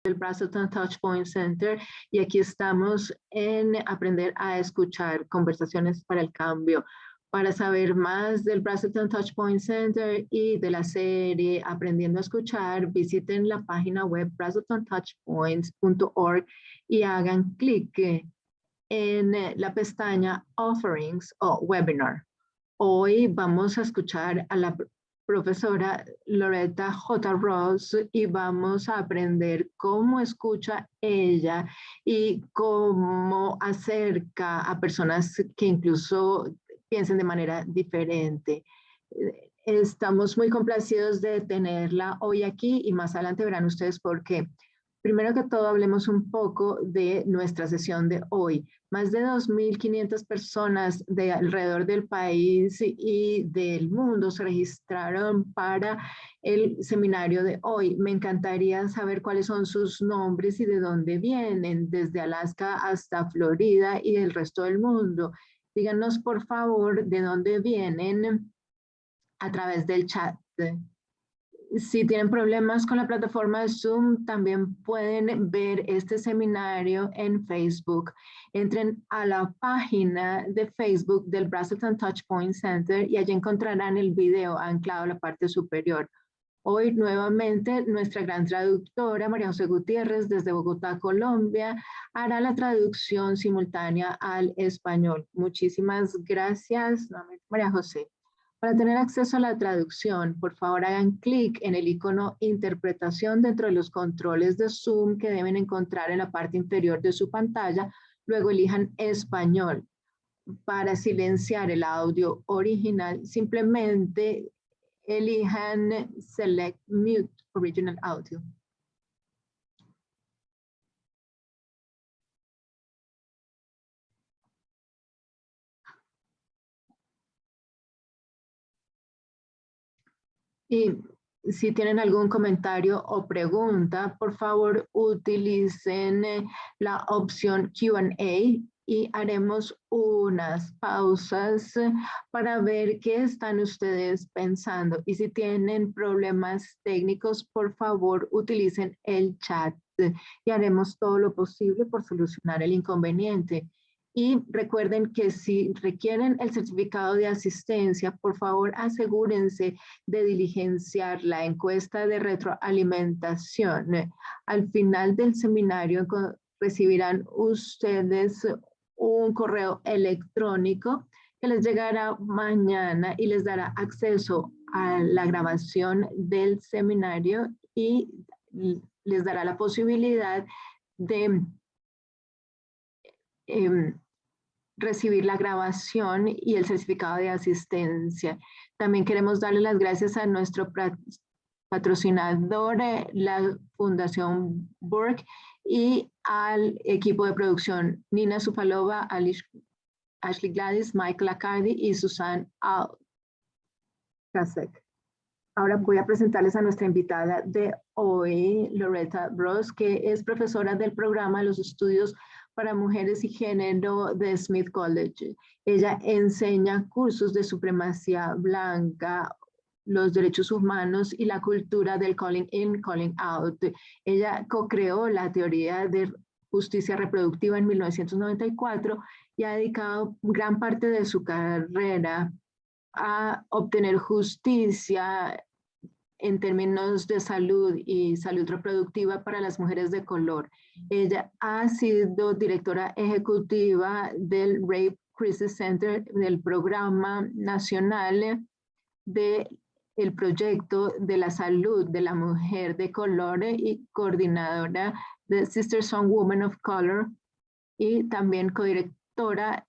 del Brazelton Touchpoint Center y aquí estamos en aprender a escuchar conversaciones para el cambio. Para saber más del Brazelton Touchpoint Center y de la serie Aprendiendo a Escuchar, visiten la página web brazeltontouchpoints.org y hagan clic en la pestaña Offerings o Webinar. Hoy vamos a escuchar a la profesora Loretta J. Ross y vamos a aprender cómo escucha ella y cómo acerca a personas que incluso piensen de manera diferente. Estamos muy complacidos de tenerla hoy aquí y más adelante verán ustedes por qué. Primero que todo, hablemos un poco de nuestra sesión de hoy. Más de 2.500 personas de alrededor del país y del mundo se registraron para el seminario de hoy. Me encantaría saber cuáles son sus nombres y de dónde vienen, desde Alaska hasta Florida y el resto del mundo. Díganos, por favor, de dónde vienen a través del chat. Si tienen problemas con la plataforma de Zoom, también pueden ver este seminario en Facebook. Entren a la página de Facebook del Brazelton Touchpoint Center y allí encontrarán el video anclado a la parte superior. Hoy nuevamente nuestra gran traductora María José Gutiérrez desde Bogotá, Colombia, hará la traducción simultánea al español. Muchísimas gracias, María José. Para tener acceso a la traducción, por favor hagan clic en el icono Interpretación dentro de los controles de Zoom que deben encontrar en la parte inferior de su pantalla, luego elijan Español. Para silenciar el audio original, simplemente elijan Select Mute Original Audio. Y si tienen algún comentario o pregunta, por favor utilicen la opción Q&A y haremos unas pausas para ver qué están ustedes pensando. Y si tienen problemas técnicos, por favor utilicen el chat y haremos todo lo posible por solucionar el inconveniente. Y recuerden que si requieren el certificado de asistencia, por favor asegúrense de diligenciar la encuesta de retroalimentación. Al final del seminario recibirán ustedes un correo electrónico que les llegará mañana y les dará acceso a la grabación del seminario y les dará la posibilidad de recibir la grabación y el certificado de asistencia. También queremos darle las gracias a nuestro patrocinador, la Fundación Burke, y al equipo de producción, Nina Supalova, Ashley Gladys, Michael Accardi y Susan Kasek. Ahora voy a presentarles a nuestra invitada de hoy, Loretta Ross, que es profesora del programa de los estudios para mujeres y género de Smith College. Ella enseña cursos de supremacía blanca, los derechos humanos y la cultura del calling in, calling out. Ella co-creó la teoría de justicia reproductiva en 1994 y ha dedicado gran parte de su carrera a obtener justicia en términos de salud y salud reproductiva para las mujeres de color. Ella ha sido directora ejecutiva del Rape Crisis Center, del programa nacional del proyecto de la salud de la mujer de color y coordinadora de Sisters on Women of Color y también codirectora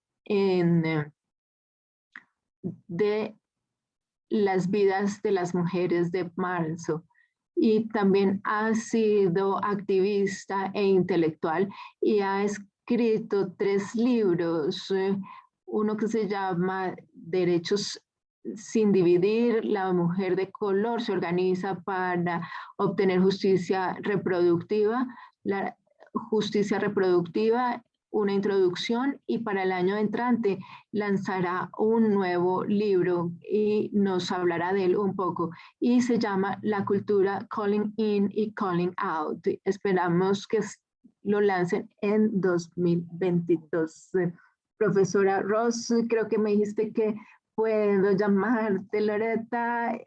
de las vidas de las mujeres de marzo. Y también ha sido activista e intelectual y ha escrito 3 libros, uno que se llama Derechos sin dividir, la mujer de color se organiza para obtener justicia reproductiva, la justicia reproductiva una introducción y para el año entrante lanzará un nuevo libro y nos hablará de él un poco. Y se llama La cultura Calling In y Calling Out. Esperamos que lo lancen en 2022. Profesora Ross, creo que me dijiste que puedo llamarte Loretta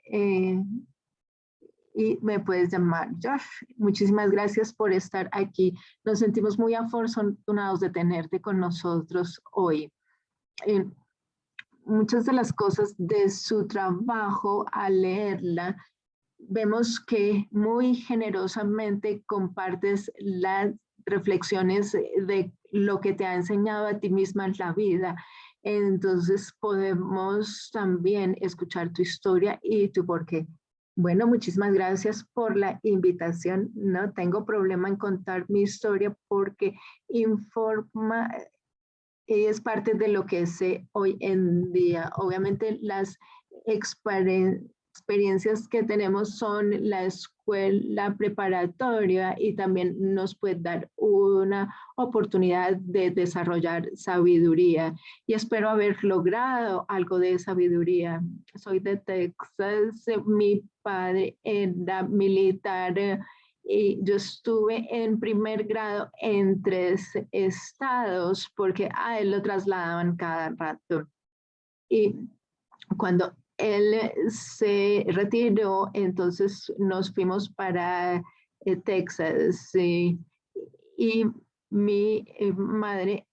y me puedes llamar Josh. Muchísimas gracias por estar aquí. Nos sentimos muy afortunados de tenerte con nosotros hoy. Muchas de las cosas de su trabajo, al leerla, vemos que muy generosamente compartes las reflexiones de lo que te ha enseñado a ti misma en la vida. Entonces podemos también escuchar tu historia y tu porqué. Bueno, muchísimas gracias por la invitación. No tengo problema en contar mi historia porque informa y es parte de lo que sé hoy en día. Obviamente las experiencias que tenemos son la escuela preparatoria y también nos puede dar una oportunidad de desarrollar sabiduría y espero haber logrado algo de sabiduría. Soy de Texas, mi padre era militar y yo estuve en primer grado en 3 estados porque a él lo trasladaban cada rato. Y cuando él se retiró, entonces nos fuimos para Texas y mi madre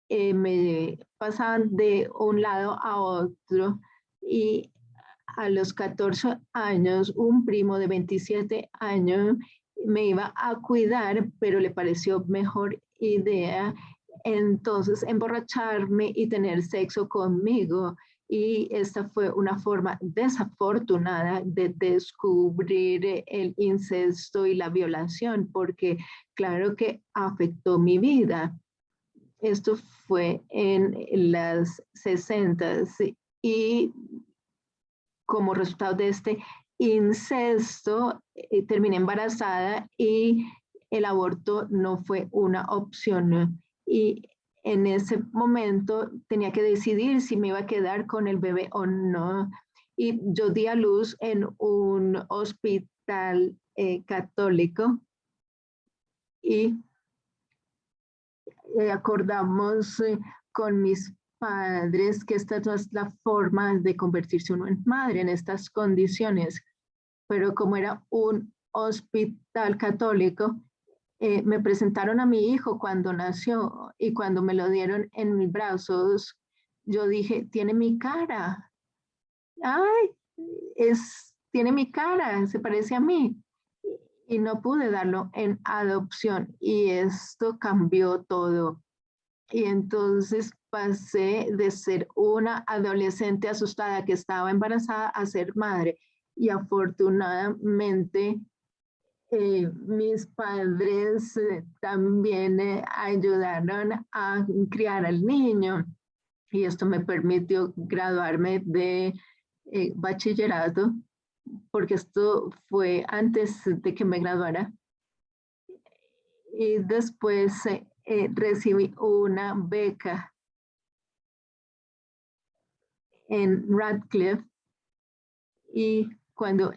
me pasaban de un lado a otro y a los 14 años, un primo de 27 años me iba a cuidar, pero le pareció mejor idea entonces emborracharme y tener sexo conmigo. Y esta fue una forma desafortunada de descubrir el incesto y la violación, porque claro que afectó mi vida. Esto fue en las 60 y como resultado de este incesto, terminé embarazada y el aborto no fue una opción. Y en ese momento tenía que decidir si me iba a quedar con el bebé o no. Y yo di a luz en un hospital católico y acordamos con mis padres que esta no es la forma de convertirse uno en madre en estas condiciones, pero como era un hospital católico, me presentaron a mi hijo cuando nació y cuando me lo dieron en mis brazos, yo dije, tiene mi cara, ay, tiene mi cara, se parece a mí. Y no pude darlo en adopción y esto cambió todo. Y entonces pasé de ser una adolescente asustada que estaba embarazada a ser madre. Y afortunadamente mis padres también ayudaron a criar al niño. Y esto me permitió graduarme de bachillerato, porque esto fue antes de que me graduara. Y después recibí una beca en Radcliffe y cuando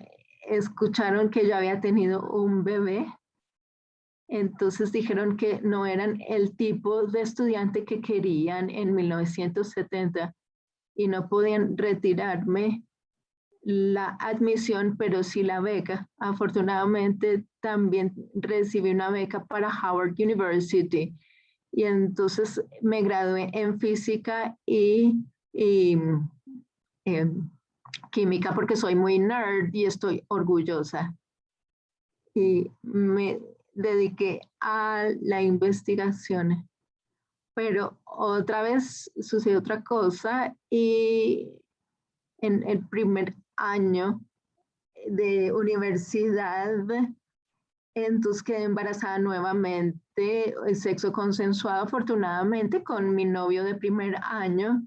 escucharon que yo había tenido un bebé, entonces dijeron que no eran el tipo de estudiante que querían en 1970 y no podían retirarme la admisión, pero sí la beca. Afortunadamente también recibí una beca para Howard University y entonces me gradué en física y química porque soy muy nerd y estoy orgullosa. Y me dediqué a la investigación. Pero otra vez sucedió otra cosa y en el primer año de universidad, entonces quedé embarazada nuevamente, sexo consensuado afortunadamente con mi novio de primer año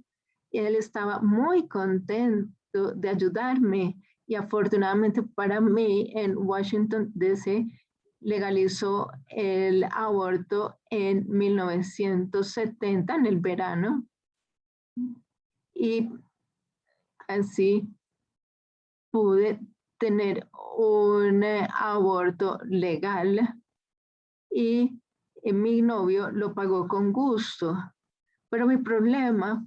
y él estaba muy contento de ayudarme y afortunadamente para mí en Washington DC legalizó el aborto en 1970, en el verano, y así pude tener un aborto legal y mi novio lo pagó con gusto. Pero mi problema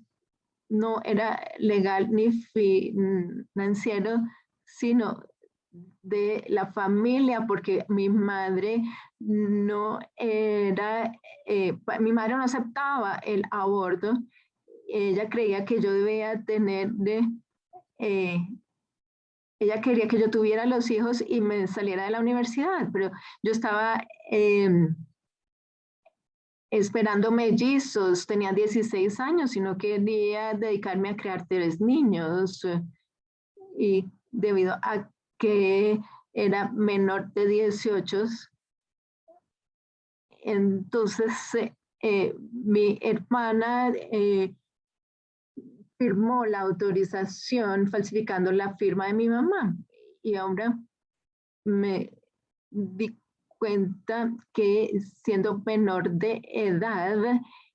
no era legal ni financiero, sino de la familia, porque mi madre no era, mi madre no aceptaba el aborto. Ella creía que yo debía tener eh, ella quería que yo tuviera los hijos y me saliera de la universidad, pero yo estaba esperando mellizos, tenía 16 años y no quería dedicarme a criar 3 niños. Y debido a que era menor de 18, entonces mi hermana firmó la autorización falsificando la firma de mi mamá. Y ahora me di cuenta que siendo menor de edad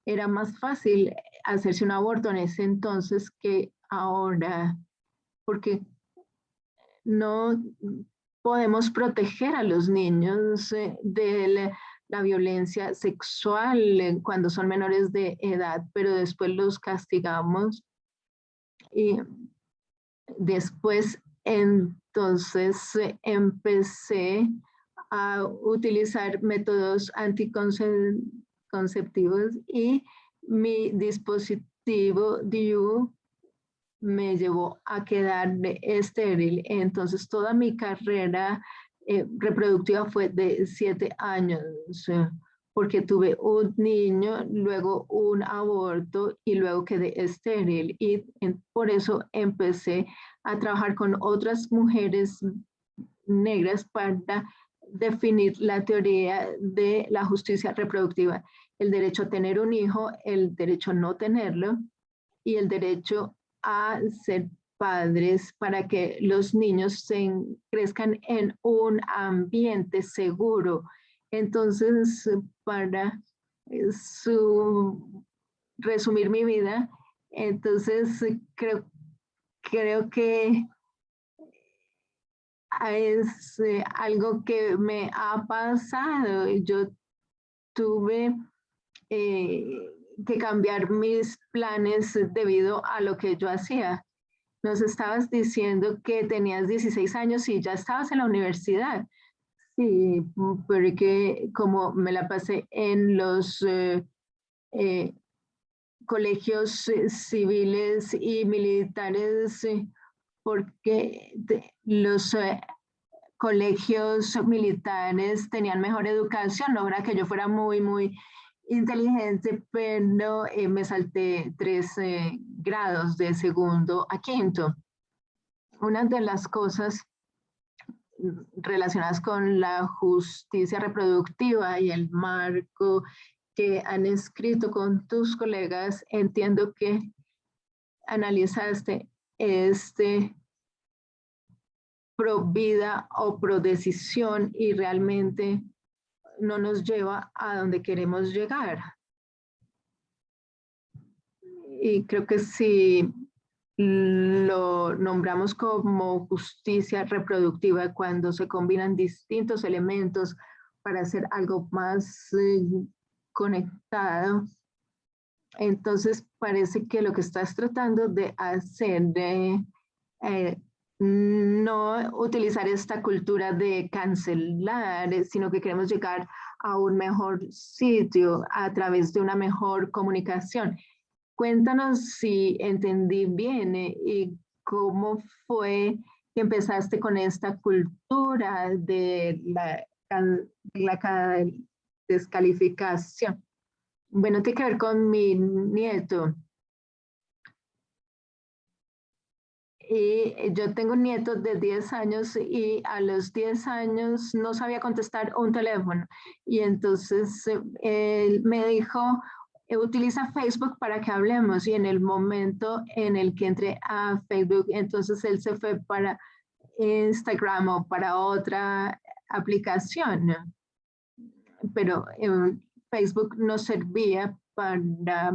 era más fácil hacerse un aborto en ese entonces que ahora, porque no podemos proteger a los niños de la violencia sexual cuando son menores de edad, pero después los castigamos y después entonces empecé a utilizar métodos anticonceptivos y mi dispositivo DIU me llevó a quedar estéril. Entonces toda mi carrera reproductiva fue de 7 años, porque tuve un niño, luego un aborto y luego quedé estéril. Y por eso empecé a trabajar con otras mujeres negras para definir la teoría de la justicia reproductiva, el derecho a tener un hijo, el derecho a no tenerlo y el derecho a ser padres para que los niños crezcan en un ambiente seguro. Entonces, para resumir mi vida, entonces creo que es algo que me ha pasado. Yo tuve que cambiar mis planes debido a lo que yo hacía. Nos estabas diciendo que tenías 16 años y ya estabas en la universidad. Sí, porque como me la pasé en los colegios civiles y militares, porque los colegios militares tenían mejor educación, no era que yo fuera muy inteligente, pero me salté 3 grados de segundo a quinto. Una de las cosas relacionadas con la justicia reproductiva y el marco que han escrito con tus colegas, entiendo que analizaste pro vida o pro decisión y realmente no nos lleva a donde queremos llegar. Y creo que si lo nombramos como justicia reproductiva, cuando se combinan distintos elementos para hacer algo más conectado, entonces parece que lo que estás tratando de hacer, no utilizar esta cultura de cancelar, sino que queremos llegar a un mejor sitio a través de una mejor comunicación. Cuéntanos si entendí bien y cómo fue que empezaste con esta cultura de la descalificación. Bueno, tiene que ver con mi nieto. Y yo tengo un nieto de 10 años y a los 10 años no sabía contestar un teléfono. Y entonces él me dijo, utiliza Facebook para que hablemos. Y en el momento en el que entré a Facebook, entonces él se fue para Instagram o para otra aplicación. pero Facebook no servía para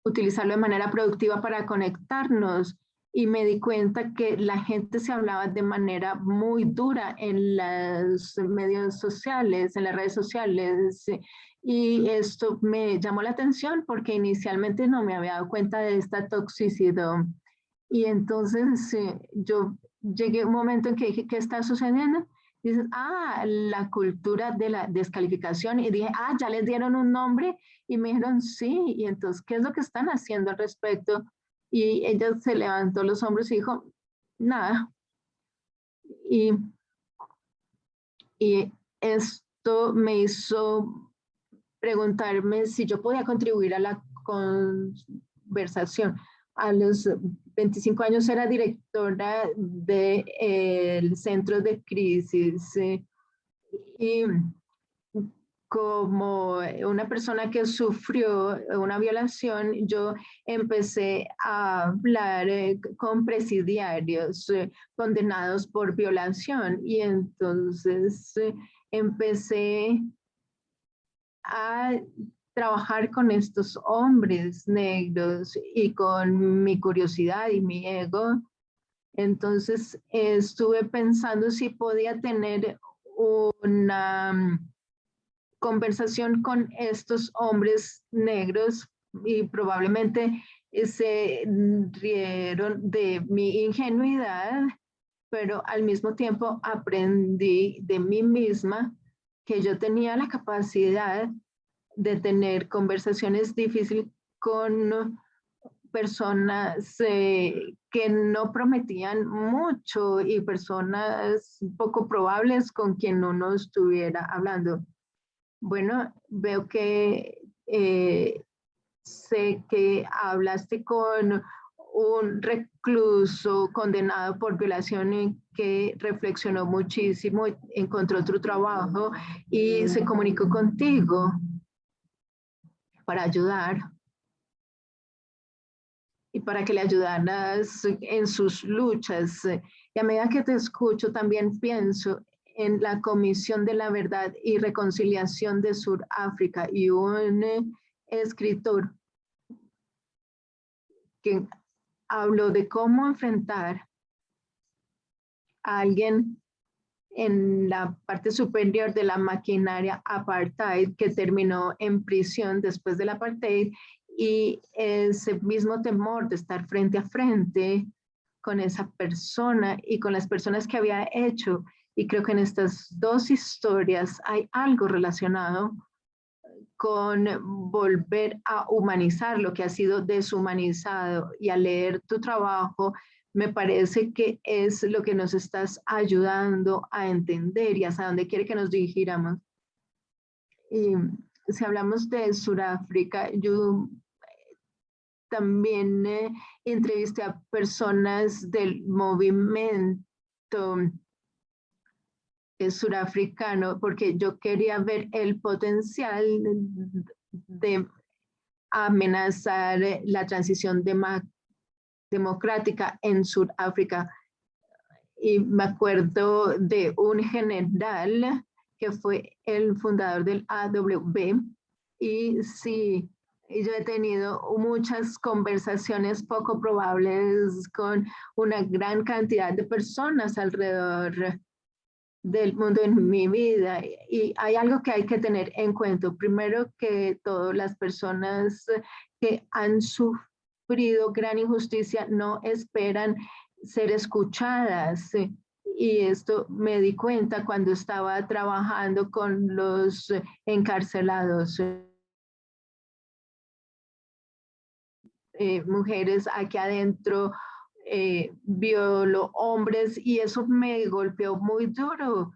utilizarlo de manera productiva para conectarnos y me di cuenta que la gente se hablaba de manera muy dura en los medios sociales, en las redes sociales. Y esto me llamó la atención porque inicialmente no me había dado cuenta de esta toxicidad. Y entonces yo llegué a un momento en que dije, ¿qué está sucediendo? Dices, la cultura de la descalificación. Y dije, ya les dieron un nombre. Y me dijeron, sí. Y entonces, ¿qué es lo que están haciendo al respecto? Y ella se levantó los hombros y dijo, nada. Y, y esto me hizo preguntarme si yo podía contribuir a la conversación. A los 25 años era directora del centro de crisis y como una persona que sufrió una violación, yo empecé a hablar con presidiarios condenados por violación y entonces empecé a trabajar con estos hombres negros y con mi curiosidad y mi ego. Entonces estuve pensando si podía tener una conversación con estos hombres negros y probablemente se rieron de mi ingenuidad, pero al mismo tiempo aprendí de mí misma que yo tenía la capacidad de tener conversaciones difíciles con personas que no prometían mucho y personas poco probables con quien uno estuviera hablando. Bueno, veo que sé que hablaste con un recluso condenado por violación y que reflexionó muchísimo, encontró otro trabajo y se comunicó contigo para ayudar y para que le ayudaras en sus luchas. Y a medida que te escucho, también pienso en la Comisión de la Verdad y Reconciliación de Sudáfrica y un escritor que habló de cómo enfrentar a alguien en la parte superior de la maquinaria apartheid que terminó en prisión después del apartheid y ese mismo temor de estar frente a frente con esa persona y con las personas que había hecho. Y creo que en estas dos historias hay algo relacionado con volver a humanizar lo que ha sido deshumanizado. Y al leer tu trabajo, me parece que es lo que nos estás ayudando a entender y hasta dónde quiere que nos dirigiramos. Y si hablamos de Sudáfrica, yo también entrevisté a personas del movimiento surafricano porque yo quería ver el potencial de amenazar la transición democrática en Sudáfrica. Y me acuerdo de un general que fue el fundador del AWB. Y sí, yo he tenido muchas conversaciones poco probables con una gran cantidad de personas alrededor del mundo en mi vida. Y hay algo que hay que tener en cuenta. Primero que todas las personas que han sufrido gran injusticia no esperan ser escuchadas. Y esto me di cuenta cuando estaba trabajando con los encarcelados. Mujeres aquí adentro, violó hombres y eso me golpeó muy duro.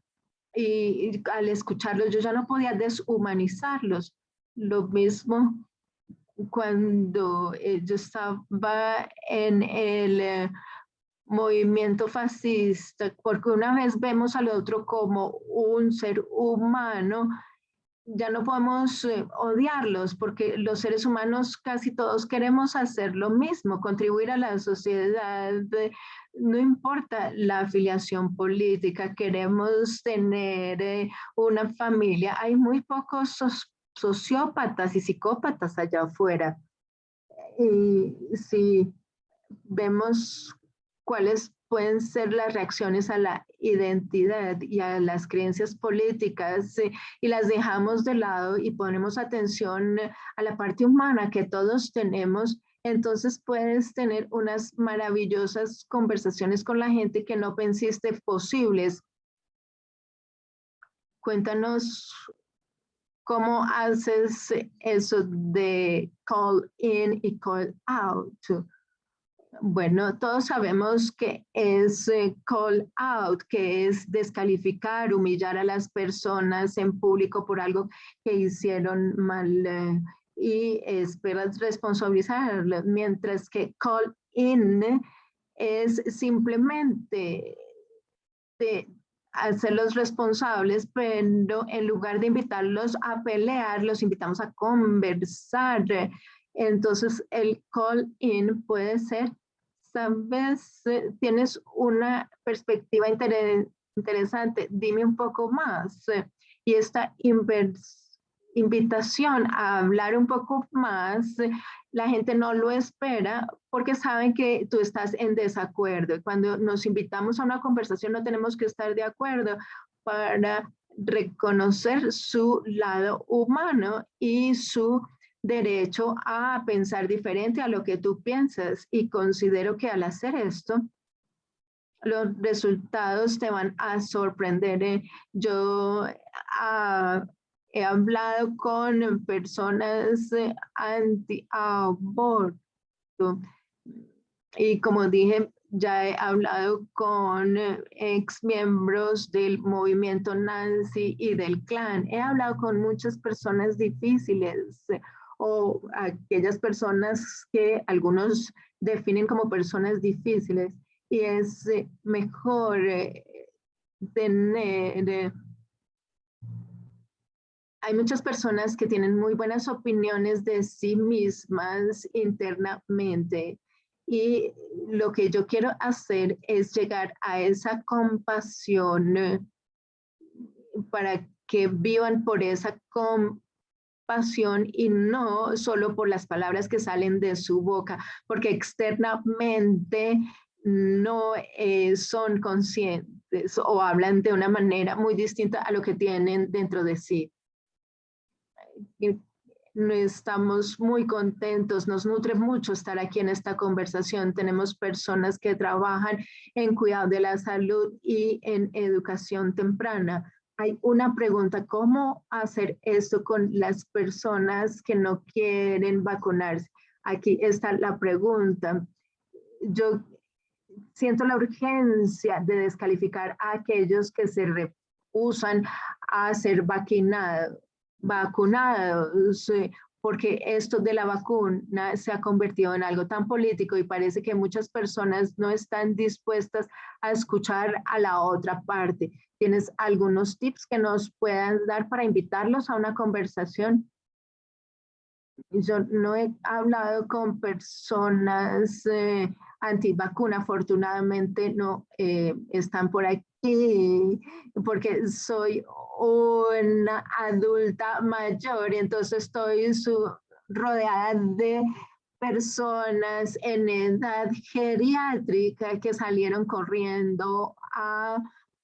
Y al escucharlos yo ya no podía deshumanizarlos. Lo mismo cuando yo estaba en el movimiento fascista, porque una vez vemos al otro como un ser humano ya no podemos odiarlos porque los seres humanos casi todos queremos hacer lo mismo, contribuir a la sociedad, no importa la afiliación política, queremos tener una familia. Hay muy pocos sociópatas y psicópatas allá afuera. Y si vemos cuáles pueden ser las reacciones a la identidad y a las creencias políticas y las dejamos de lado y ponemos atención a la parte humana que todos tenemos, entonces puedes tener unas maravillosas conversaciones con la gente que no pensaste posibles. Cuéntanos cómo haces eso de call in y call out. Bueno, todos sabemos que es call out, que es descalificar, humillar a las personas en público por algo que hicieron mal y esperas responsabilizarlos, mientras que call in es simplemente de hacerlos responsables, pero en lugar de invitarlos a pelear, los invitamos a conversar. Entonces, el call in puede ser, sabes, tienes una perspectiva interesante, dime un poco más. Y esta invitación a hablar un poco más, la gente no lo espera porque saben que tú estás en desacuerdo. Cuando nos invitamos a una conversación no tenemos que estar de acuerdo para reconocer su lado humano y su derecho a pensar diferente a lo que tú piensas. Y considero que al hacer esto, los resultados te van a sorprender. Yo he hablado con personas anti-aborto y como dije, ya he hablado con ex miembros del movimiento Nancy y del clan. He hablado con muchas personas difíciles o aquellas personas que algunos definen como personas difíciles y es mejor tener hay muchas personas que tienen muy buenas opiniones de sí mismas internamente y lo que yo quiero hacer es llegar a esa compasión para que vivan por esa compasión y no solo por las palabras que salen de su boca, porque externamente no son conscientes o hablan de una manera muy distinta a lo que tienen dentro de sí. Estamos muy contentos, nos nutre mucho estar aquí en esta conversación. Tenemos personas que trabajan en cuidado de la salud y en educación temprana. Hay una pregunta, ¿cómo hacer esto con las personas que no quieren vacunarse? Aquí está la pregunta. Yo siento la urgencia de descalificar a aquellos que se rehusan a ser vacunados, porque esto de la vacuna se ha convertido en algo tan político y parece que muchas personas no están dispuestas a escuchar a la otra parte. ¿Tienes algunos tips que nos puedan dar para invitarlos a una conversación? Yo no he hablado con personas antivacuna, afortunadamente no están por aquí, porque soy una adulta mayor y entonces estoy rodeada de personas en edad geriátrica que salieron corriendo a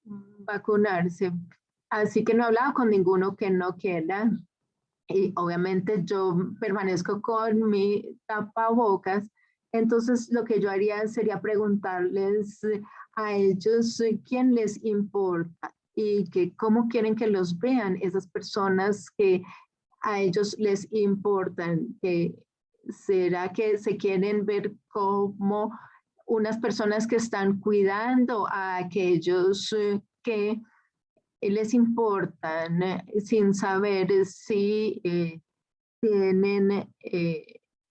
vacunarse. Así que no he hablado con ninguno que no quiera. Y obviamente yo permanezco con mi tapabocas, entonces lo que yo haría sería preguntarles a ellos quién les importa y que cómo quieren que los vean esas personas que a ellos les importan, que será que se quieren ver como unas personas que están cuidando a aquellos que les importan sin saber si tienen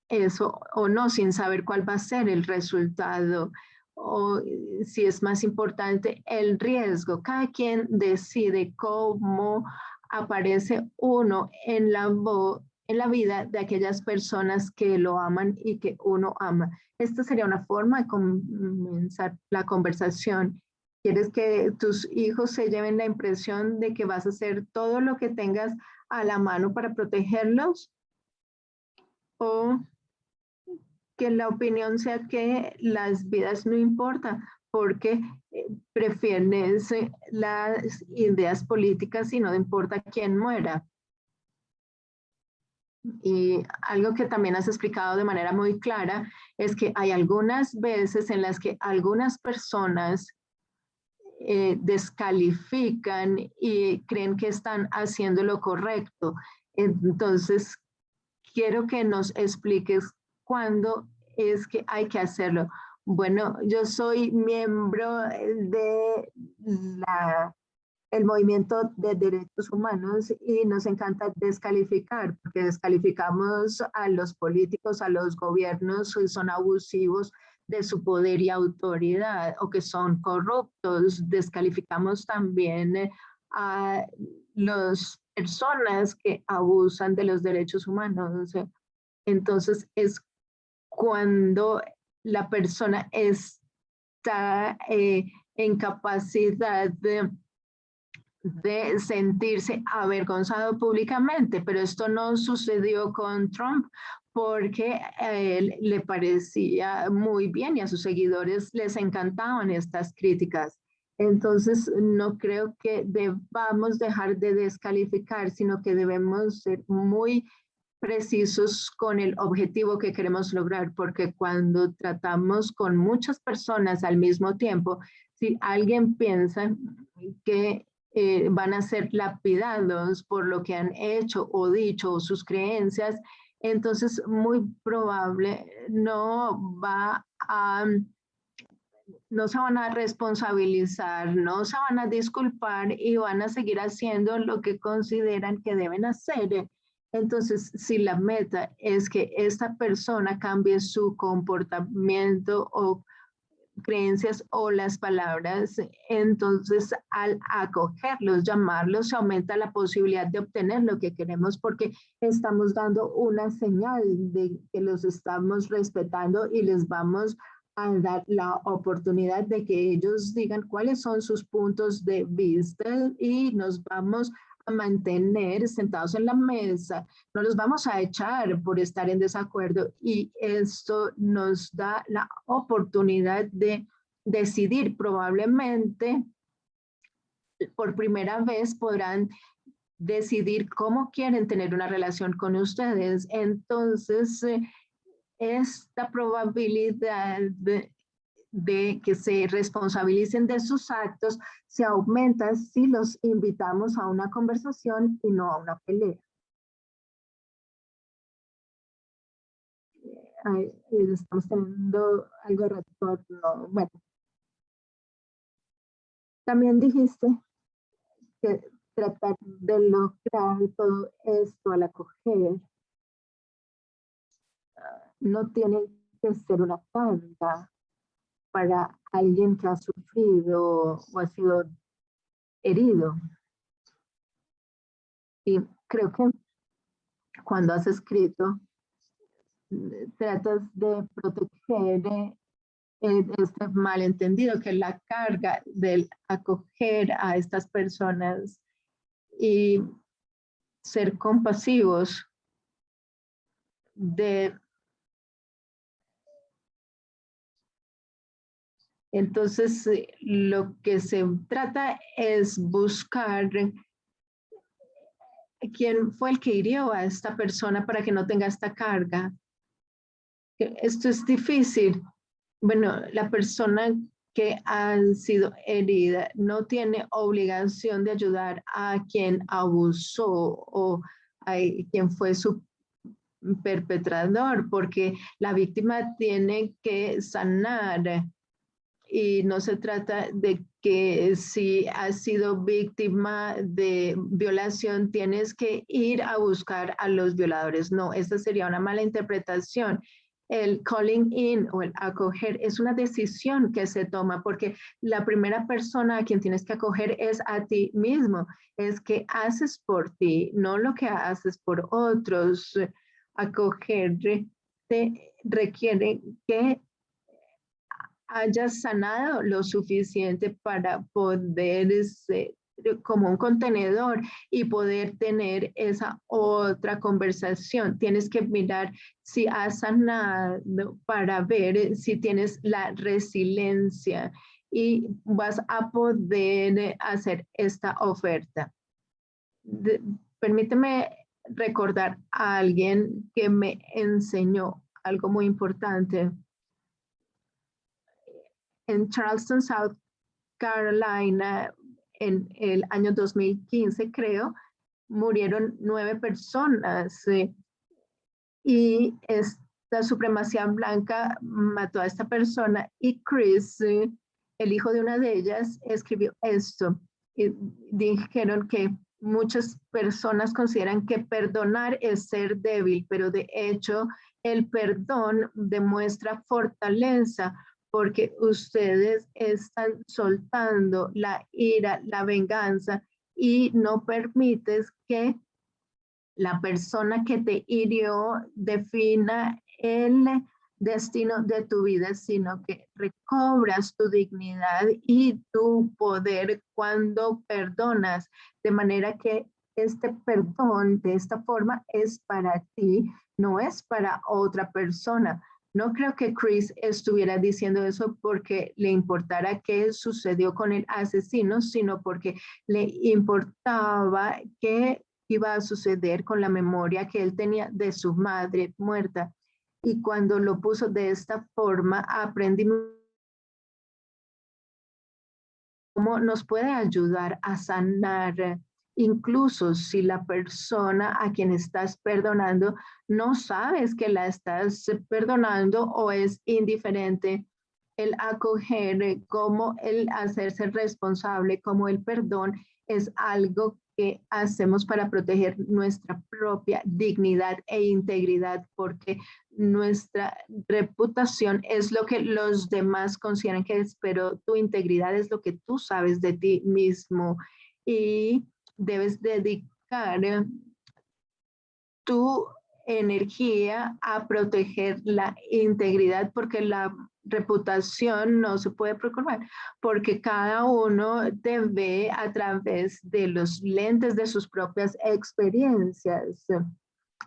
eso o no, sin saber cuál va a ser el resultado o si es más importante el riesgo. Cada quien decide cómo aparece uno en la vida de aquellas personas que lo aman y que uno ama. Esta sería una forma de comenzar la conversación. ¿Quieres que tus hijos se lleven la impresión de que vas a hacer todo lo que tengas a la mano para protegerlos? ¿O que la opinión sea que las vidas no importan porque prefieres las ideas políticas y no importa quién muera? Y algo que también has explicado de manera muy clara es que hay algunas veces en las que algunas personas descalifican y creen que están haciendo lo correcto. Entonces, quiero que nos expliques cuándo es que hay que hacerlo. Bueno, yo soy miembro de el movimiento de derechos humanos y nos encanta descalificar, porque descalificamos a los políticos, a los gobiernos que son abusivos de su poder y autoridad o que son corruptos. Descalificamos también a las personas que abusan de los derechos humanos. Entonces es cuando la persona está en capacidad de sentirse avergonzado públicamente, pero esto no sucedió con Trump porque a él le parecía muy bien y a sus seguidores les encantaban estas críticas. Entonces, no creo que debamos dejar de descalificar, sino que debemos ser muy precisos con el objetivo que queremos lograr, porque cuando tratamos con muchas personas al mismo tiempo, si alguien piensa que van a ser lapidados por lo que han hecho o dicho o sus creencias, entonces muy probable no se van a responsabilizar, no se van a disculpar y van a seguir haciendo lo que consideran que deben hacer. Entonces, si la meta es que esta persona cambie su comportamiento o creencias o las palabras, entonces al acogerlos, llamarlos, se aumenta la posibilidad de obtener lo que queremos porque estamos dando una señal de que los estamos respetando y les vamos a dar la oportunidad de que ellos digan cuáles son sus puntos de vista y nos vamos a mantener sentados en la mesa, no los vamos a echar por estar en desacuerdo y esto nos da la oportunidad de decidir. Probablemente por primera vez podrán decidir cómo quieren tener una relación con ustedes. Entonces, esta probabilidad de que se responsabilicen de sus actos se aumenta si los invitamos a una conversación y no a una pelea. Estamos teniendo algo de retorno. Bueno, también dijiste que tratar de lograr todo esto al acoger no tiene que ser una carga para alguien que ha sufrido o ha sido herido. Y creo que cuando has escrito, tratas de proteger este malentendido, que es la carga del acoger a estas personas y ser compasivos entonces lo que se trata es buscar quién fue el que hirió a esta persona para que no tenga esta carga. Esto es difícil. Bueno, la persona que ha sido herida no tiene obligación de ayudar a quien abusó o a quien fue su perpetrador, porque la víctima tiene que sanar y no se trata de que si has sido víctima de violación tienes que ir a buscar a los violadores. No, esta sería una mala interpretación. El calling in o el acoger es una decisión que se toma porque la primera persona a quien tienes que acoger es a ti mismo, es que haces por ti, no lo que haces por otros. Acoger te requiere que hayas sanado lo suficiente para poder ser como un contenedor y poder tener esa otra conversación. Tienes que mirar si has sanado para ver si tienes la resiliencia y vas a poder hacer esta oferta. Permíteme recordar a alguien que me enseñó algo muy importante. En Charleston, South Carolina, en el año 2015, creo, murieron 9 personas y esta supremacía blanca mató a esta persona y Chris, el hijo de una de ellas, escribió esto y dijeron que muchas personas consideran que perdonar es ser débil, pero de hecho el perdón demuestra fortaleza porque ustedes están soltando la ira, la venganza y no permites que la persona que te hirió defina el destino de tu vida, sino que recobras tu dignidad y tu poder cuando perdonas, de manera que este perdón de esta forma es para ti, no es para otra persona. No creo que Chris estuviera diciendo eso porque le importara qué sucedió con el asesino, sino porque le importaba que iba a suceder con la memoria que él tenía de su madre muerta. Y cuando lo puso de esta forma, aprendimos cómo nos puede ayudar a sanar, incluso si la persona a quien estás perdonando no sabes que la estás perdonando o es indiferente. El acoger, como el hacerse responsable, como el perdón, es algo que hacemos para proteger nuestra propia dignidad e integridad, porque nuestra reputación es lo que los demás consideran que es, pero tu integridad es lo que tú sabes de ti mismo y debes dedicar tu energía a proteger la integridad porque la reputación no se puede proclamar, porque cada uno te ve a través de los lentes de sus propias experiencias.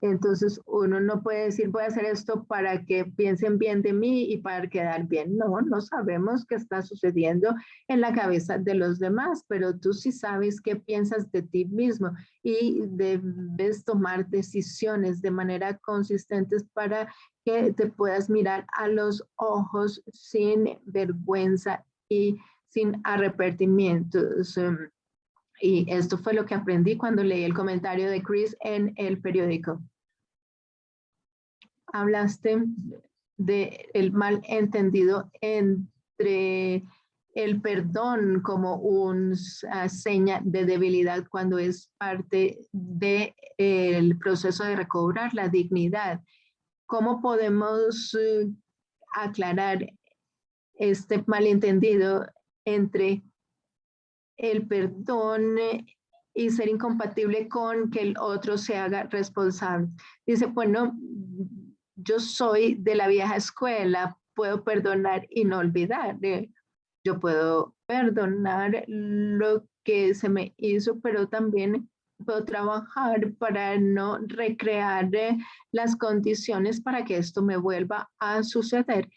Entonces uno no puede decir voy a hacer esto para que piensen bien de mí y para quedar bien. No, no sabemos qué está sucediendo en la cabeza de los demás, pero tú sí sabes qué piensas de ti mismo y debes tomar decisiones de manera consistentes para que te puedas mirar a los ojos sin vergüenza y sin arrepentimientos. Y esto fue lo que aprendí cuando leí el comentario de Chris en el periódico. Hablaste del malentendido entre el perdón como una seña de debilidad cuando es parte del proceso de recobrar la dignidad. ¿Cómo podemos aclarar este malentendido entre el perdón y ser incompatible con que el otro se haga responsable? Dice, bueno, yo soy de la vieja escuela, puedo perdonar y no olvidar. Yo puedo perdonar lo que se me hizo, pero también puedo trabajar para no recrear las condiciones para que esto me vuelva a suceder.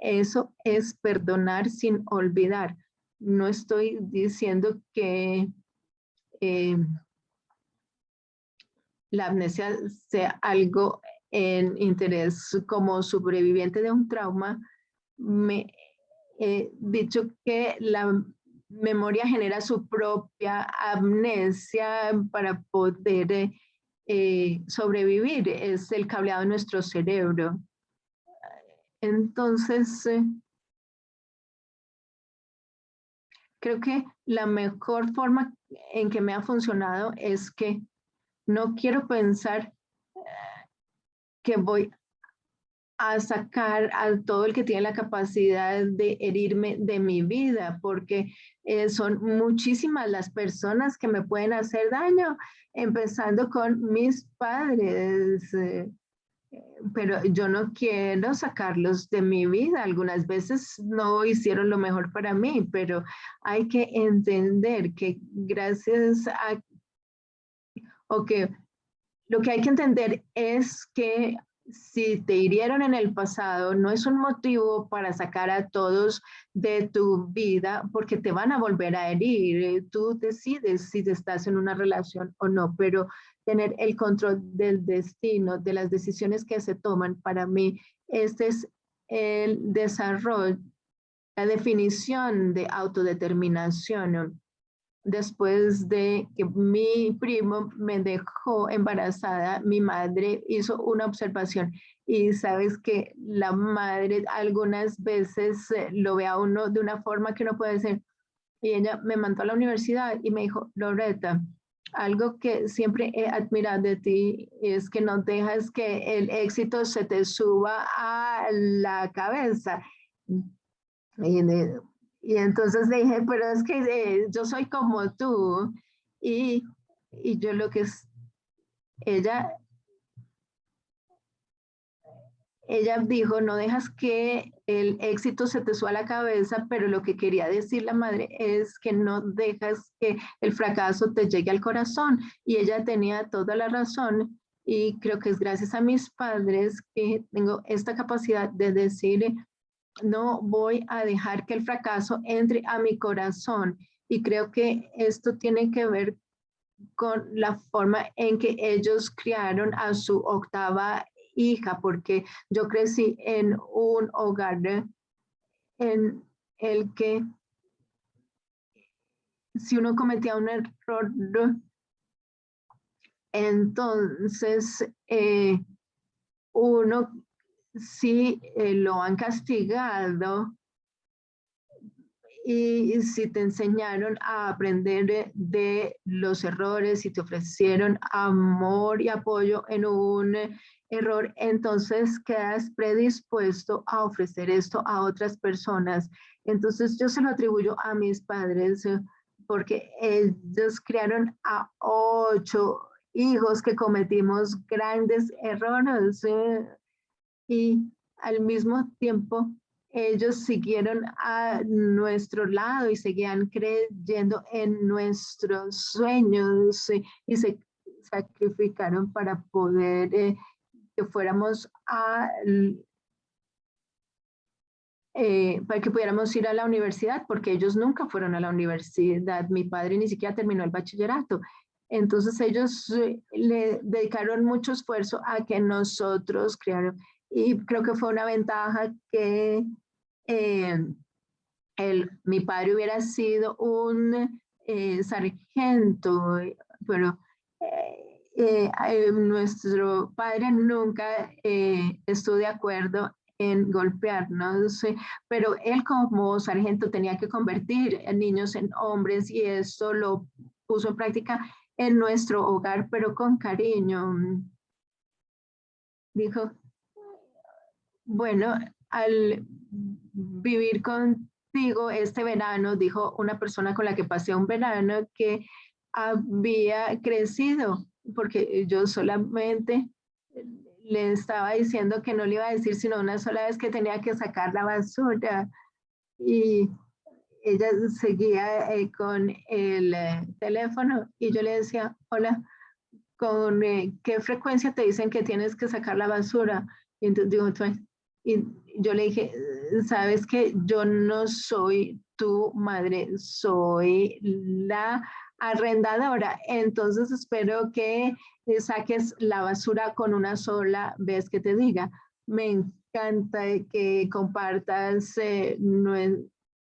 Eso es perdonar sin olvidar. No estoy diciendo que la amnesia sea algo en interés como sobreviviente de un trauma. Me he dicho que la memoria genera su propia amnesia para poder sobrevivir. Es el cableado de nuestro cerebro. Entonces, creo que la mejor forma en que me ha funcionado es que no quiero pensar que voy a sacar a todo el que tiene la capacidad de herirme de mi vida, porque son muchísimas las personas que me pueden hacer daño, empezando con mis padres. Pero yo no quiero sacarlos de mi vida. Algunas veces no hicieron lo mejor para mí, pero hay que entender que gracias a, o que lo que hay que entender es que si te hirieron en el pasado, no es un motivo para sacar a todos de tu vida porque te van a volver a herir. Tú decides si estás en una relación o no, pero tener el control del destino, de las decisiones que se toman, para mí, este es el desarrollo, la definición de autodeterminación después de que mi primo me dejó embarazada, mi madre hizo una observación y sabes que la madre algunas veces lo ve a uno de una forma que no puede ser. Y ella me mandó a la universidad y me dijo, Loretta, algo que siempre he admirado de ti es que no dejas que el éxito se te suba a la cabeza. Y, y entonces le dije, pero es que yo soy como tú. Y, y yo lo que es, ella, ella dijo, no dejas que el éxito se te suba a la cabeza, pero lo que quería decir la madre es que no dejas que el fracaso te llegue al corazón. Y ella tenía toda la razón. Y creo que es gracias a mis padres que tengo esta capacidad de decir, no voy a dejar que el fracaso entre a mi corazón. Y creo que esto tiene que ver con la forma en que ellos criaron a su octava hija, porque yo crecí en un hogar en el que si uno cometía un error, entonces uno sí lo han castigado y si te enseñaron a aprender de los errores, si te ofrecieron amor y apoyo en un error, entonces quedas predispuesto a ofrecer esto a otras personas. Entonces yo se lo atribuyo a mis padres porque ellos criaron a 8 hijos que cometimos grandes errores y al mismo tiempo ellos siguieron a nuestro lado y seguían creyendo en nuestros sueños y se sacrificaron para poder que fuéramos para que pudiéramos ir a la universidad, porque ellos nunca fueron a la universidad. Mi padre ni siquiera terminó el bachillerato. Entonces ellos le dedicaron mucho esfuerzo a que nosotros crearon. Y creo que fue una ventaja que eh, mi padre hubiera sido un sargento, pero nuestro padre nunca estuvo de acuerdo en golpearnos, pero él como sargento tenía que convertir a niños en hombres y esto lo puso en práctica en nuestro hogar, pero con cariño. Dijo, bueno, al vivir contigo este verano, dijo una persona con la que pasé un verano que había crecido, porque yo solamente le estaba diciendo que no le iba a decir sino una sola vez que tenía que sacar la basura y ella seguía con el teléfono y yo le decía, hola, ¿con qué frecuencia te dicen que tienes que sacar la basura? Y entonces dijo, y yo le dije, sabes que yo no soy tu madre, soy la arrendadora, entonces espero que saques la basura con una sola vez que te diga. Me encanta que compartas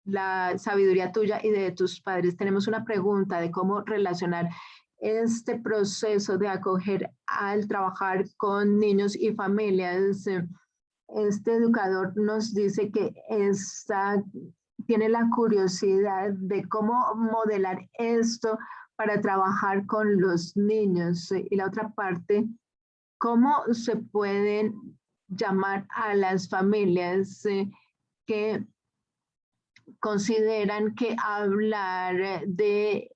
la sabiduría tuya y de tus padres. Tenemos una pregunta de cómo relacionar este proceso de acoger al trabajar con niños y familias. Este educador nos dice que tiene la curiosidad de cómo modelar esto para trabajar con los niños. Y la otra parte, cómo se pueden llamar a las familias que consideran que hablar de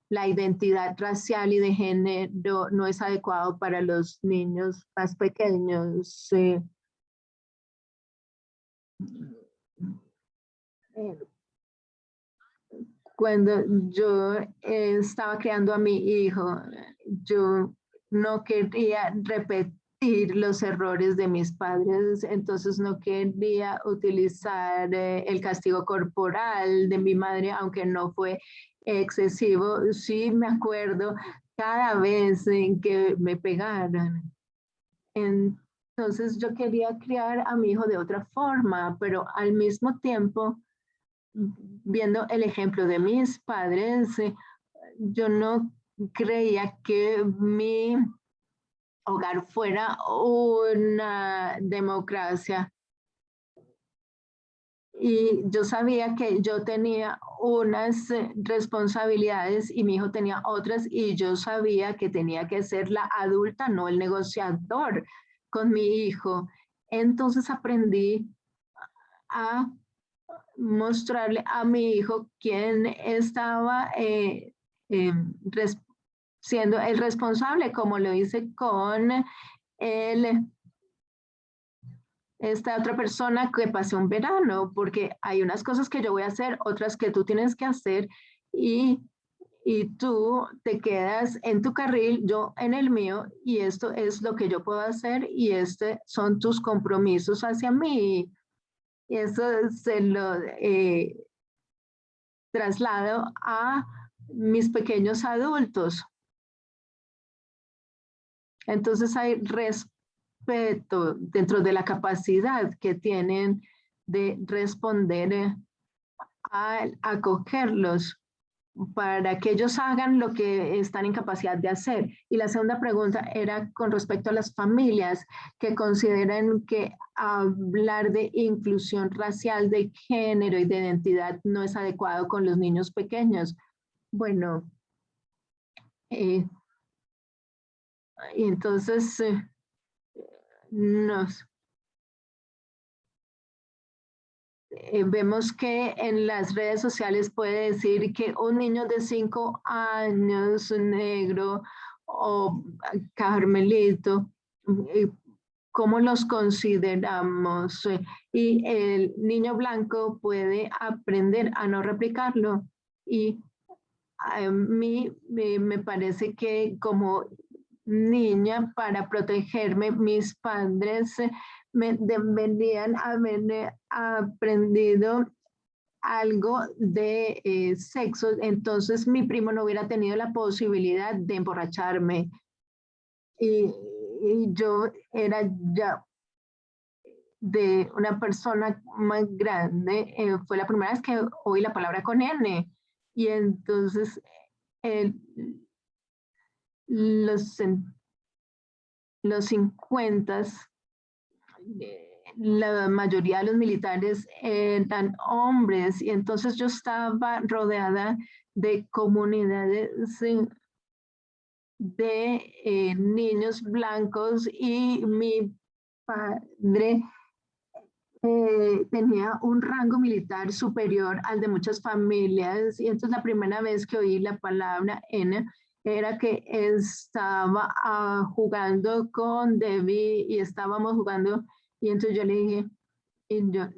la identidad racial y de género no es adecuado para los niños más pequeños. Cuando yo estaba creando a mi hijo, yo no quería repetir los errores de mis padres, entonces no quería utilizar el castigo corporal de mi madre, aunque no fue excesivo. Sí me acuerdo cada vez en que me pegaran. Entonces yo quería criar a mi hijo de otra forma, pero al mismo tiempo, viendo el ejemplo de mis padres, yo no creía que mi hogar fuera una democracia. Y yo sabía que yo tenía unas responsabilidades y mi hijo tenía otras, y yo sabía que tenía que ser la adulta, no el negociador con mi hijo. Entonces aprendí a mostrarle a mi hijo quién estaba eh, siendo el responsable, como lo hice con el, esta otra persona que pasó un verano, porque hay unas cosas que yo voy a hacer, otras que tú tienes que hacer, y, y tú te quedas en tu carril, yo en el mío, y esto es lo que yo puedo hacer, y estos son tus compromisos hacia mí. Y eso se lo traslado a mis pequeños adultos. Entonces hay respeto dentro de la capacidad que tienen de responder a acogerlos para que ellos hagan lo que están en capacidad de hacer. Y la segunda pregunta era con respecto a las familias que consideran que hablar de inclusión racial, de género y de identidad no es adecuado con los niños pequeños. Bueno, eh, y entonces nos vemos que en las redes sociales puede decir que un niño de 5 años, negro o carmelito, eh, ¿cómo los consideramos? Y el niño blanco puede aprender a no replicarlo. Y a mí me parece que como niña, para protegerme, mis padres me deberían haber aprendido algo de sexo, entonces mi primo no hubiera tenido la posibilidad de emborracharme. Y yo era ya de una persona más grande, fue la primera vez que oí la palabra con N. Y entonces el, los, los 50, la mayoría de los militares eran hombres, y entonces yo estaba rodeada de comunidades de niños blancos, y mi padre tenía un rango militar superior al de muchas familias, y entonces la primera vez que oí la palabra N era que estaba jugando con Debbie y estábamos jugando, y entonces yo le dije, y yo,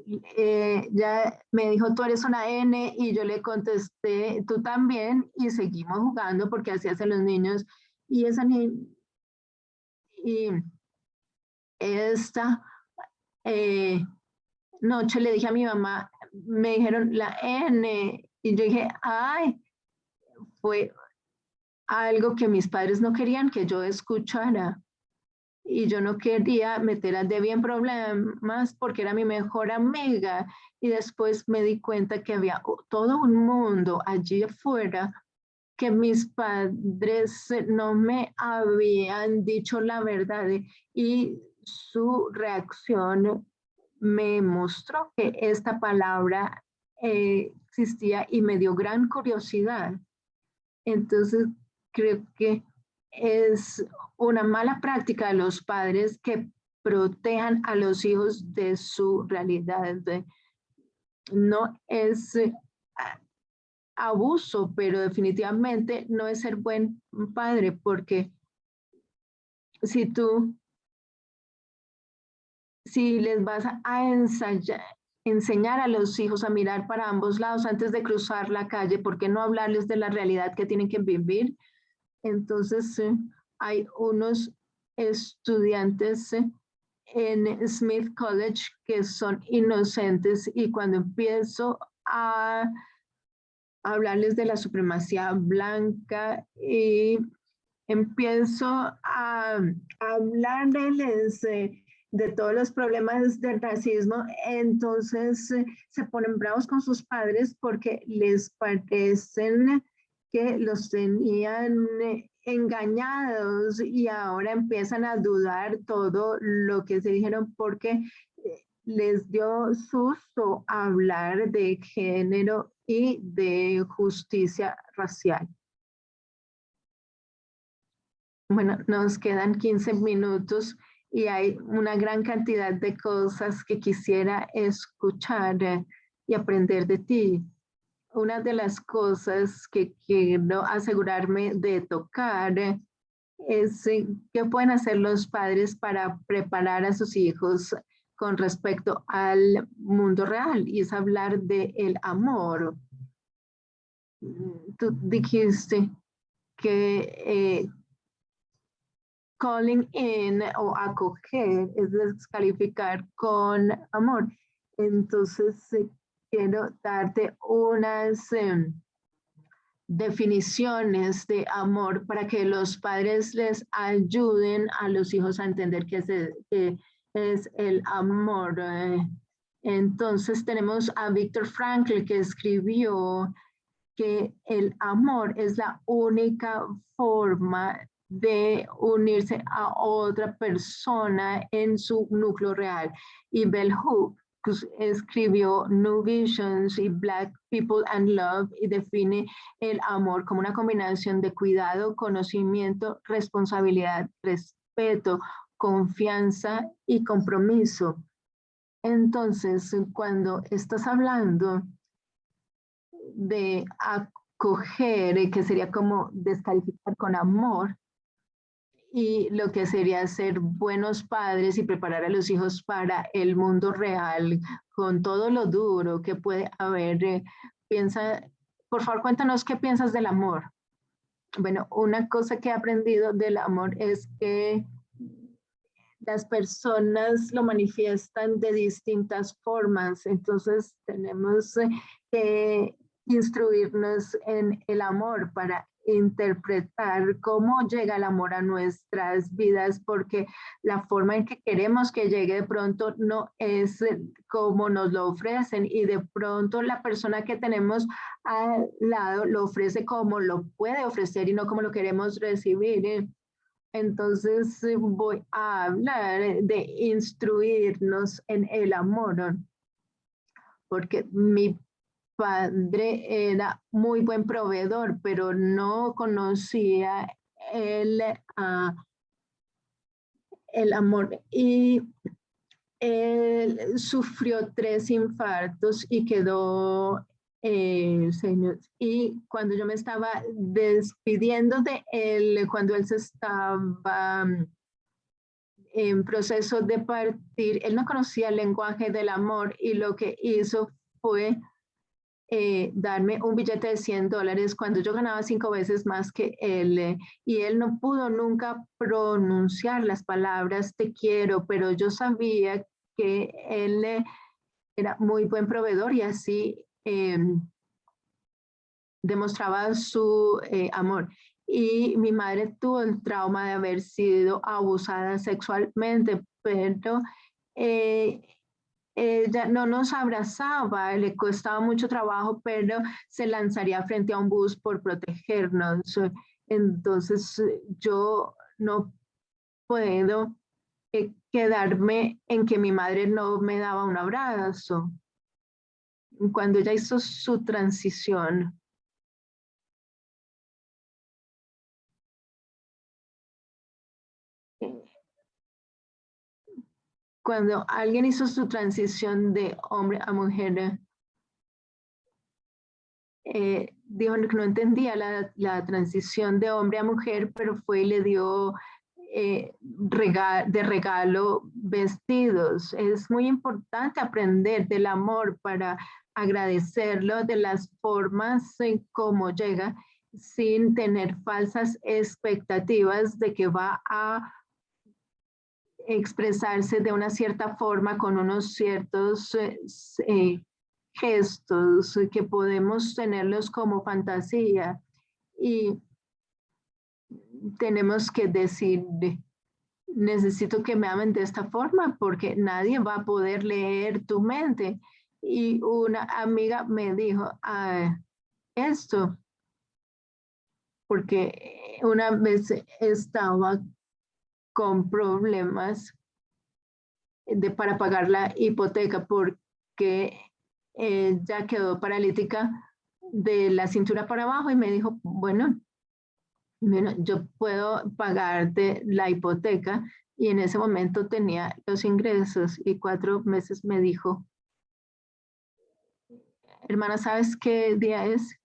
ya me dijo, tú eres una N, y yo le contesté, tú también, y seguimos jugando porque así hacen los niños. Y esa niña, y esta eh, noche le dije a mi mamá, me dijeron la N, y yo dije, ay, fue algo que mis padres no querían que yo escuchara. Y yo no quería meter a Debbie en problemas porque era mi mejor amiga. Y después me di cuenta que había todo un mundo allí afuera que mis padres no me habían dicho la verdad, y su reacción me mostró que esta palabra existía, y me dio gran curiosidad. Entonces, creo que es una mala práctica de los padres que protejan a los hijos de su realidad. No es abuso, pero definitivamente no es ser buen padre, porque si si les vas a enseñar a los hijos a mirar para ambos lados antes de cruzar la calle, ¿por qué no hablarles de la realidad que tienen que vivir? Entonces, hay unos estudiantes en Smith College que son inocentes, y cuando empiezo a hablarles de la supremacía blanca y empiezo a hablarles de todos los problemas del racismo, entonces se ponen bravos con sus padres porque les parecen que los tenían engañados, y ahora empiezan a dudar todo lo que se dijeron porque les dio susto hablar de género y de justicia racial. Bueno, nos quedan 15 minutos y hay una gran cantidad de cosas que quisiera escuchar y aprender de ti. Una de las cosas que quiero asegurarme de tocar es qué pueden hacer los padres para preparar a sus hijos con respecto al mundo real, y es hablar del amor. Tú dijiste que calling in o acoger es descalificar con amor. Entonces, quiero darte unas definiciones de amor para que los padres les ayuden a los hijos a entender qué es el amor. Entonces, tenemos a Viktor Frankl, que escribió que el amor es la única forma de unirse a otra persona en su núcleo real. Y Bell Hooks escribió New Visions y Black People and Love, y define el amor como una combinación de cuidado, conocimiento, responsabilidad, respeto, confianza y compromiso. Entonces, cuando estás hablando de acoger, que sería como descalificar con amor, y lo que sería ser buenos padres y preparar a los hijos para el mundo real, con todo lo duro que puede haber. Piensa, por favor, cuéntanos qué piensas del amor. Bueno, una cosa que he aprendido del amor es que las personas lo manifiestan de distintas formas, entonces tenemos que instruirnos en el amor para interpretar cómo llega el amor a nuestras vidas, porque la forma en que queremos que llegue de pronto no es como nos lo ofrecen, y de pronto la persona que tenemos al lado lo ofrece como lo puede ofrecer y no como lo queremos recibir. Entonces voy a hablar de instruirnos en el amor, porque mi padre era muy buen proveedor, pero no conocía el, uh, el amor. Y él sufrió 3 infartos y quedó y cuando yo me estaba despidiendo de él, cuando él se estaba en proceso de partir, él no conocía el lenguaje del amor, y lo que hizo fue darme un billete de $100 cuando yo ganaba 5 veces más que él, y él no pudo nunca pronunciar las palabras te quiero, pero yo sabía que él era muy buen proveedor, y así demostraba su amor. Y mi madre tuvo el trauma de haber sido abusada sexualmente, pero eh, ella no nos abrazaba, le costaba mucho trabajo, pero se lanzaría frente a un bus por protegernos. Entonces yo no puedo quedarme en que mi madre no me daba un abrazo. Cuando ella hizo su transición, cuando alguien hizo su transición de hombre a mujer, dijo que no entendía la transición de hombre a mujer, pero fue y le dio de regalo vestidos. Es muy importante aprender del amor para agradecerlo de las formas en cómo llega, sin tener falsas expectativas de que va a expresarse de una cierta forma con unos ciertos gestos que podemos tenerlos como fantasía, y tenemos que decir, necesito que me amen de esta forma porque nadie va a poder leer tu mente. Y una amiga me dijo esto, porque una vez estaba con problemas para pagar la hipoteca porque ya quedó paralítica de la cintura para abajo, y me dijo, bueno, yo puedo pagarte la hipoteca, y en ese momento tenía los ingresos, y 4 meses me dijo, hermana, ¿sabes qué día es?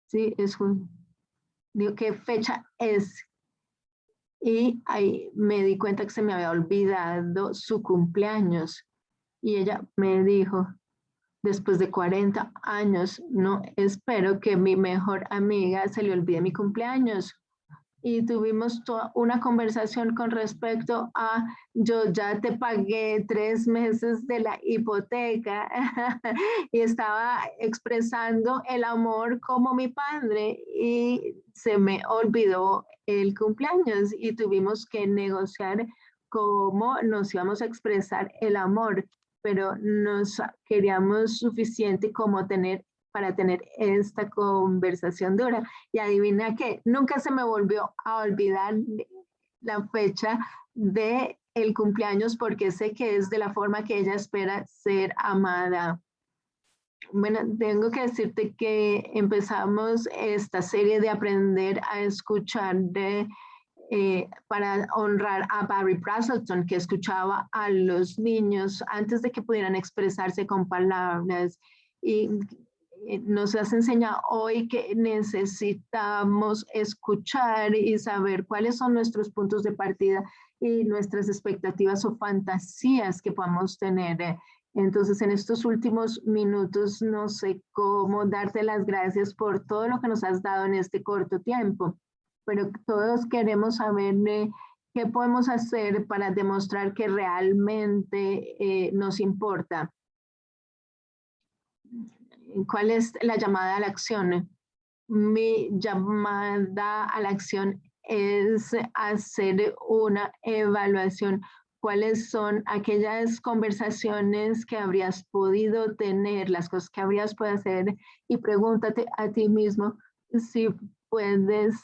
Sí, es junio. Digo, ¿qué fecha es? Y ahí me di cuenta que se me había olvidado su cumpleaños, y ella me dijo, después de 40 años, no espero que mi mejor amiga se le olvide mi cumpleaños. Y tuvimos toda una conversación con respecto a, yo ya te pagué 3 meses de la hipoteca y estaba expresando el amor como mi padre, y se me olvidó el cumpleaños, y tuvimos que negociar cómo nos íbamos a expresar el amor, pero nos queríamos suficiente como para tener esta conversación dura. Y adivina qué, nunca se me volvió a olvidar la fecha de el cumpleaños, porque sé que es de la forma que ella espera ser amada. Bueno, tengo que decirte que empezamos esta serie de aprender a escuchar para honrar a Barry Brazelton, que escuchaba a los niños antes de que pudieran expresarse con palabras. Y nos has enseñado hoy que necesitamos escuchar y saber cuáles son nuestros puntos de partida y nuestras expectativas o fantasías que podamos tener. Entonces, en estos últimos minutos, no sé cómo darte las gracias por todo lo que nos has dado en este corto tiempo, pero todos queremos saber qué podemos hacer para demostrar que realmente nos importa. ¿Cuál es la llamada a la acción? Mi llamada a la acción es hacer una evaluación. ¿Cuáles son aquellas conversaciones que habrías podido tener, las cosas que habrías podido hacer? Y pregúntate a ti mismo si puedes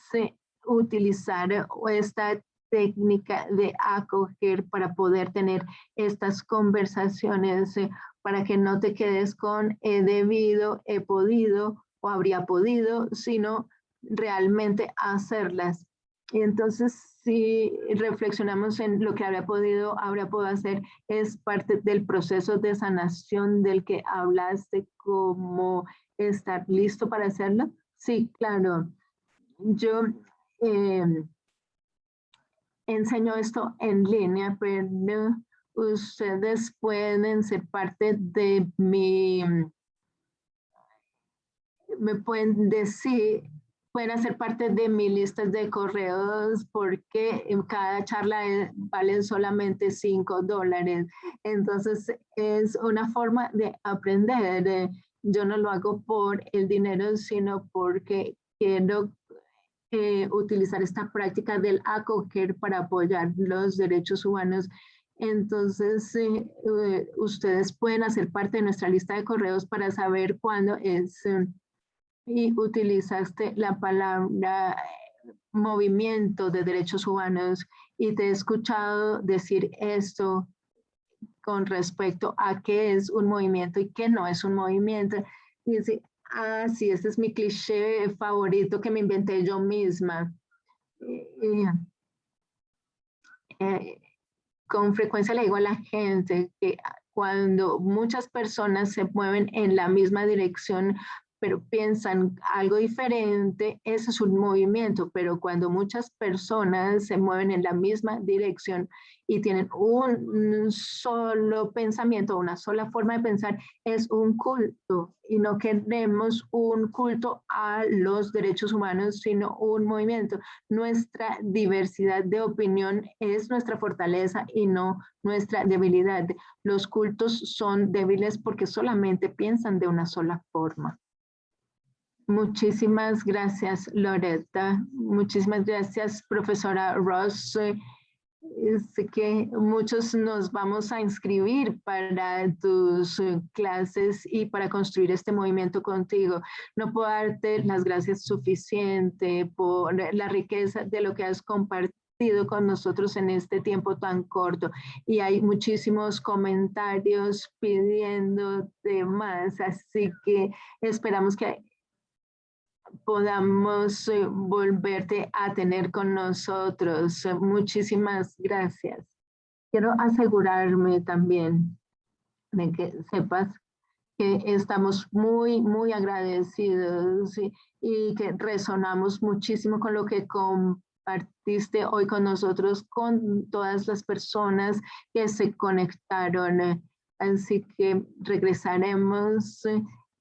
utilizar esta técnica de acoger para poder tener estas conversaciones, para que no te quedes con he debido, he podido o habría podido, sino realmente hacerlas. Y entonces, si reflexionamos en lo que habría podido hacer, es parte del proceso de sanación del que hablaste, como estar listo para hacerlo. Sí, claro. Yo eh, enseño esto en línea, pero ustedes pueden ser parte de me pueden decir, pueden hacer parte de mi lista de correos, porque en cada charla valen solamente $5. Entonces es una forma de aprender. Yo no lo hago por el dinero, sino porque quiero utilizar esta práctica del acoger para apoyar los derechos humanos. Entonces, ustedes pueden hacer parte de nuestra lista de correos para saber cuándo es, y utilizaste la palabra movimiento de derechos humanos, y te he escuchado decir esto con respecto a qué es un movimiento y qué no es un movimiento. Y dice, sí, ese es mi cliché favorito que me inventé yo misma. Eh, con frecuencia le digo a la gente que cuando muchas personas se mueven en la misma dirección, pero piensan algo diferente, eso es un movimiento, pero cuando muchas personas se mueven en la misma dirección y tienen un solo pensamiento, una sola forma de pensar, es un culto. Y no queremos un culto a los derechos humanos, sino un movimiento. Nuestra diversidad de opinión es nuestra fortaleza y no nuestra debilidad. Los cultos son débiles porque solamente piensan de una sola forma. Muchísimas gracias, Loretta. Muchísimas gracias, profesora Ross. Sé que muchos nos vamos a inscribir para tus clases y para construir este movimiento contigo. No puedo darte las gracias suficiente por la riqueza de lo que has compartido con nosotros en este tiempo tan corto. Y hay muchísimos comentarios pidiéndote más, así que esperamos que podamos volverte a tener con nosotros. Muchísimas gracias. Quiero asegurarme también de que sepas que estamos muy agradecidos y que resonamos muchísimo con lo que compartiste hoy con nosotros, con todas las personas que se conectaron. Así que regresaremos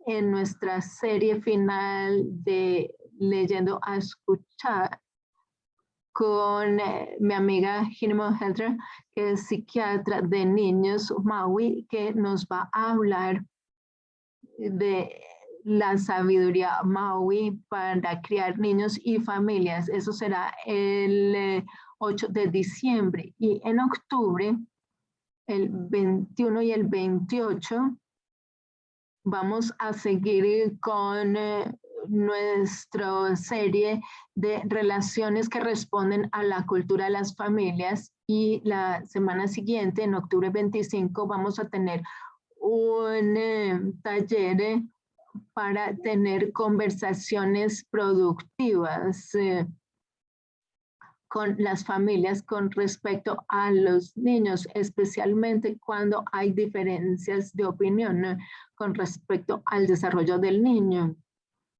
en nuestra serie final de Leyendo a Escuchar con mi amiga Hinimo Helter, que es psiquiatra de niños Maui, que nos va a hablar de la sabiduría Maui para criar niños y familias. Eso será el 8 de diciembre. Y en octubre, el 21 y el 28, vamos a seguir con nuestra serie de relaciones que responden a la cultura de las familias, y la semana siguiente, en octubre 25, vamos a tener un taller para tener conversaciones productivas con las familias con respecto a los niños, especialmente cuando hay diferencias de opinión con respecto al desarrollo del niño.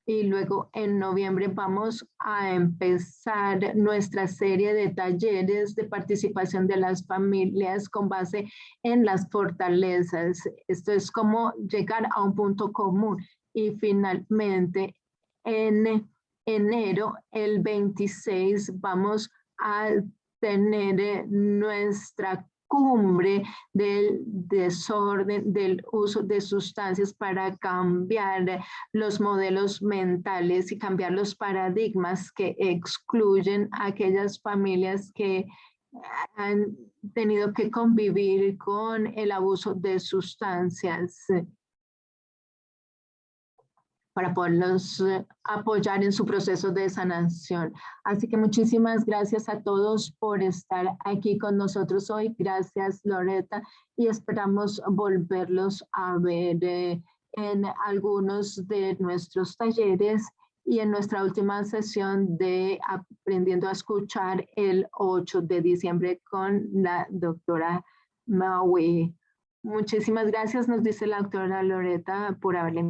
Y luego en noviembre vamos a empezar nuestra serie de talleres de participación de las familias con base en las fortalezas. Esto es como llegar a un punto común. Y finalmente en enero, el 26, vamos a tener nuestra cumbre del desorden, del uso de sustancias para cambiar los modelos mentales y cambiar los paradigmas que excluyen a aquellas familias que han tenido que convivir con el abuso de sustancias, para poderlos apoyar en su proceso de sanación. Así que muchísimas gracias a todos por estar aquí con nosotros hoy. Gracias, Loretta, y esperamos volverlos a ver en algunos de nuestros talleres y en nuestra última sesión de Aprendiendo a Escuchar el 8 de diciembre con la doctora Maui. Muchísimas gracias, nos dice la doctora Loretta, por haberle